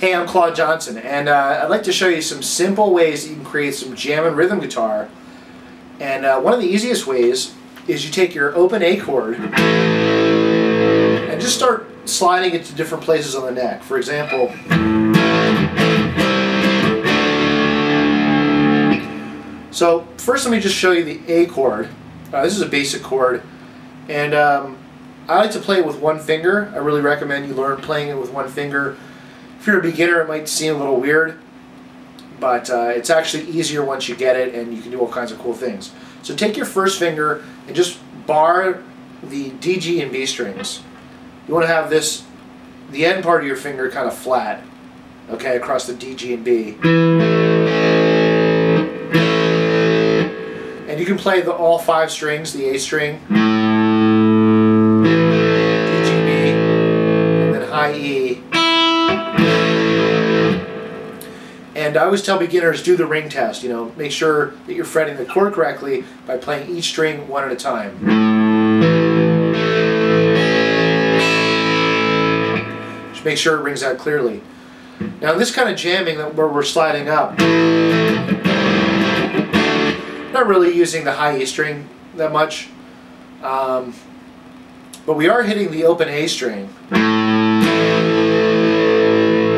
Hey, I'm Claude Johnson, and I'd like to show you some simple ways that you can create some jam and rhythm guitar. And one of the easiest ways is you take your open A chord and just start sliding it to different places on the neck. For example, so first let me just show you the A chord. This is a basic chord, and I like to play it with one finger. I really recommend you learn playing it with one finger. If you're a beginner, it might seem a little weird, but it's actually easier once you get it, and you can do all kinds of cool things. So take your first finger and just bar the D, G, and B strings. You want to have this, the end part of your finger kind of flat, okay, across the D, G, and B. And you can play all 5 strings, the A string, D, G, B, and then high E. And I always tell beginners, do the ring test. You know, make sure that you're fretting the chord correctly by playing each string one at a time. Just make sure it rings out clearly. Now, this kind of jamming where we're sliding up, not really using the high E string that much, but we are hitting the open A string.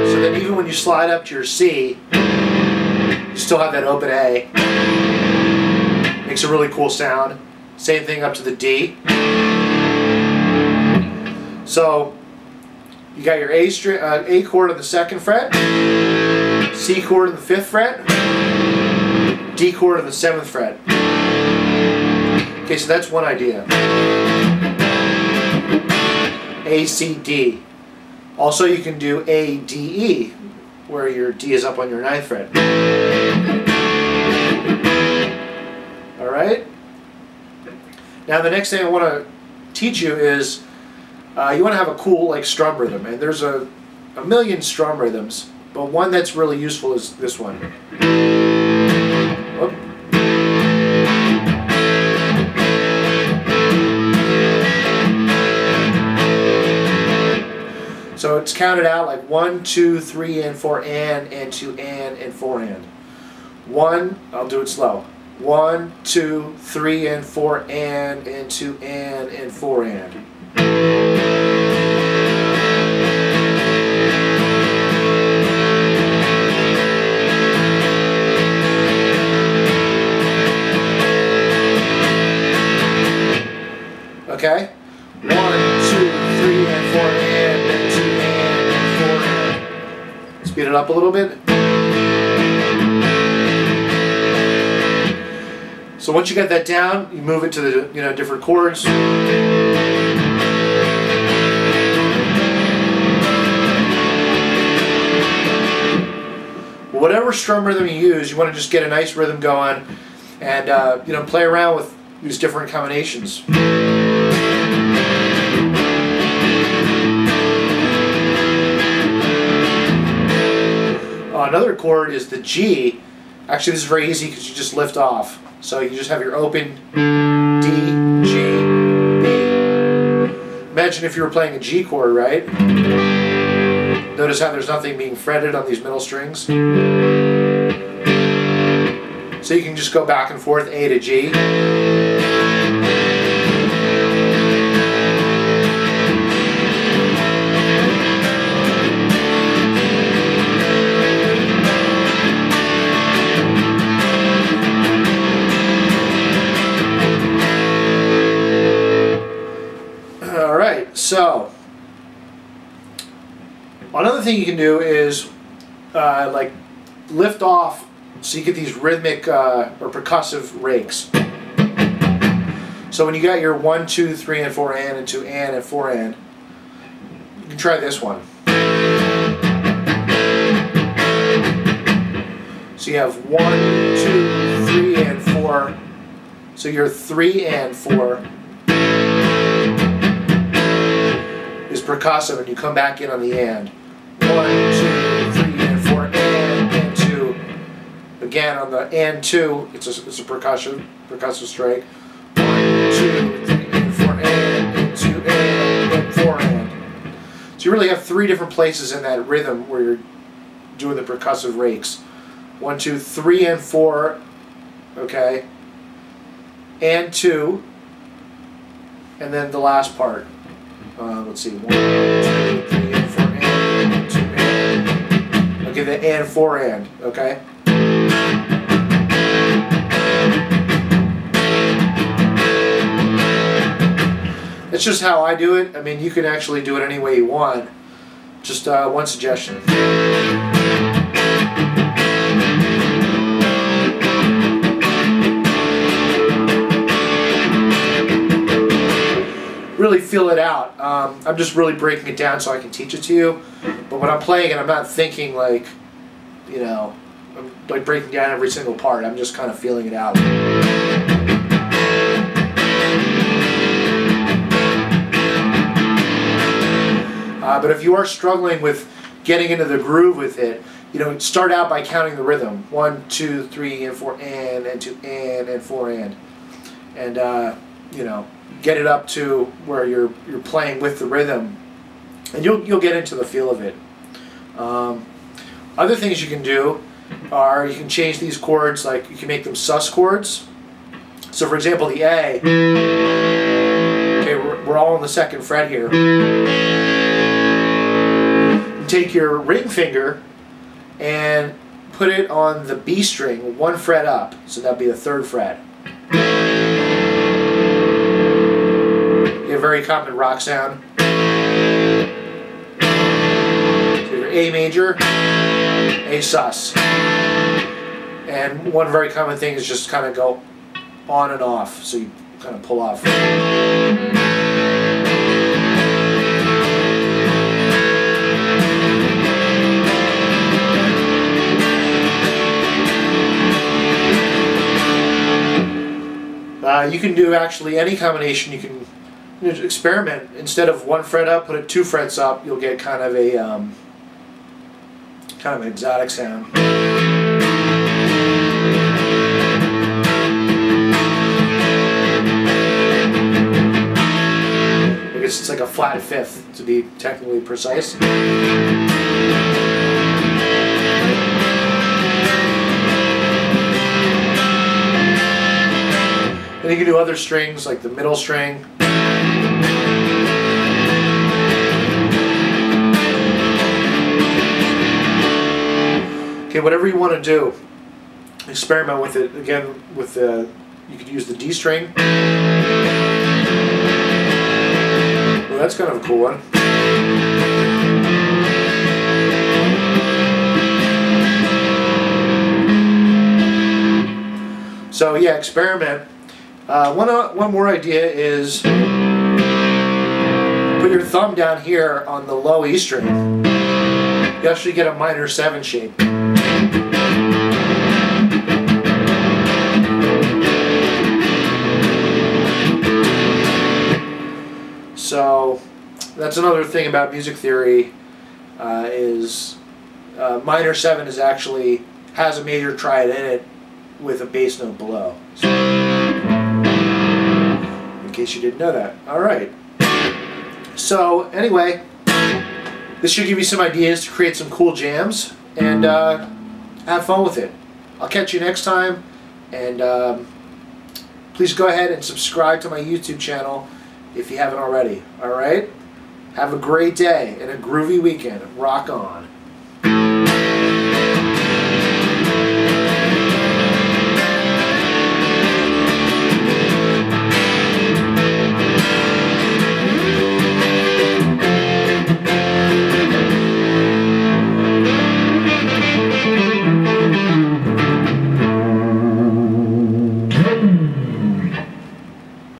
So that even when you slide up to your C, you still have that open A. Makes a really cool sound. Same thing up to the D. So you got your A chord on the 2nd fret, C chord on the 5th fret, D chord on the 7th fret. Okay, so that's one idea. A, C, D. Also, you can do A, D, E, where your D is up on your 9th fret. Alright? Now the next thing I want to teach you is you want to have a cool strum rhythm. And there's a million strum rhythms, but one that's really useful is this one. Whoop. So it's counted out like 1, 2, 3, and 4, and 2, and 4, and. 1, I'll do it slow. 1, 2, 3, and 4, and 2, and 4, and. Okay? 1, 2, 3, and 4, and 2, and 4, and. Speed it up a little bit. So once you get that down, you move it to the different chords. Whatever strum rhythm you use, you want to just get a nice rhythm going, and play around with these different combinations. Another chord is the G. Actually, this is very easy because you just lift off. So you just have your open D, G, B. Imagine if you were playing a G chord, right? Notice how there's nothing being fretted on these middle strings. So you can just go back and forth, A to G. So, another thing you can do is lift off so you get these rhythmic or percussive rakes. So when you got your 1, 2, 3, and 4, and 2, and 4, and, you can try this one. So you have 1, 2, 3, and 4. So you're 3 and 4. Is percussive, and you come back in on the and. 1, 2, 3, and 4, and 2. Again on the and 2, it's a percussive strike. 1, 2, 3, and 4, and 2, and 4, and. So you really have 3 different places in that rhythm where you're doing the percussive rakes. 1, 2, 3, and 4. Okay, and 2, and then the last part. Let's see, 1, 2, 3, and 4, and 2, and. Okay, the and 4 and. Okay. That's just how I do it. I mean, you can actually do it any way you want. Just one suggestion. Really feel it out. I'm just really breaking it down so I can teach it to you. But when I'm playing it, I'm not thinking like, you know, I'm like breaking down every single part. I'm just kind of feeling it out. But if you are struggling with getting into the groove with it, you know, start out by counting the rhythm. 1, 2, 3, and 4, and 2, and 4, and you know, get it up to where you're playing with the rhythm, and you'll get into the feel of it. Other things you can do are you can change these chords, like you can make them sus chords. So for example, the A, okay, we're all on the 2nd fret here. Take your ring finger and put it on the B string 1 fret up, so that'd be the 3rd fret. A very common rock sound. So your A major, A sus. And one very common thing is just kind of go on and off, so you kind of pull off. You can do actually any combination. You can experiment. Instead of 1 fret up, put it 2 frets up. You'll get kind of an exotic sound. I guess it's like a flat 5th to be technically precise. And you can do other strings, like the middle string. Okay, whatever you want to do, experiment with it. Again, with the, you could use the D string. Well, that's kind of a cool one. So yeah, experiment. One more idea is put your thumb down here on the low E string. You actually get a minor 7 shape. So that's another thing about music theory, is minor 7 is actually has a major triad in it with a bass note below. So, in case you didn't know that. Alright. So, anyway, this should give you some ideas to create some cool jams, and have fun with it. I'll catch you next time, and please go ahead and subscribe to my YouTube channel if you haven't already. Alright? Have a great day and a groovy weekend. Rock on.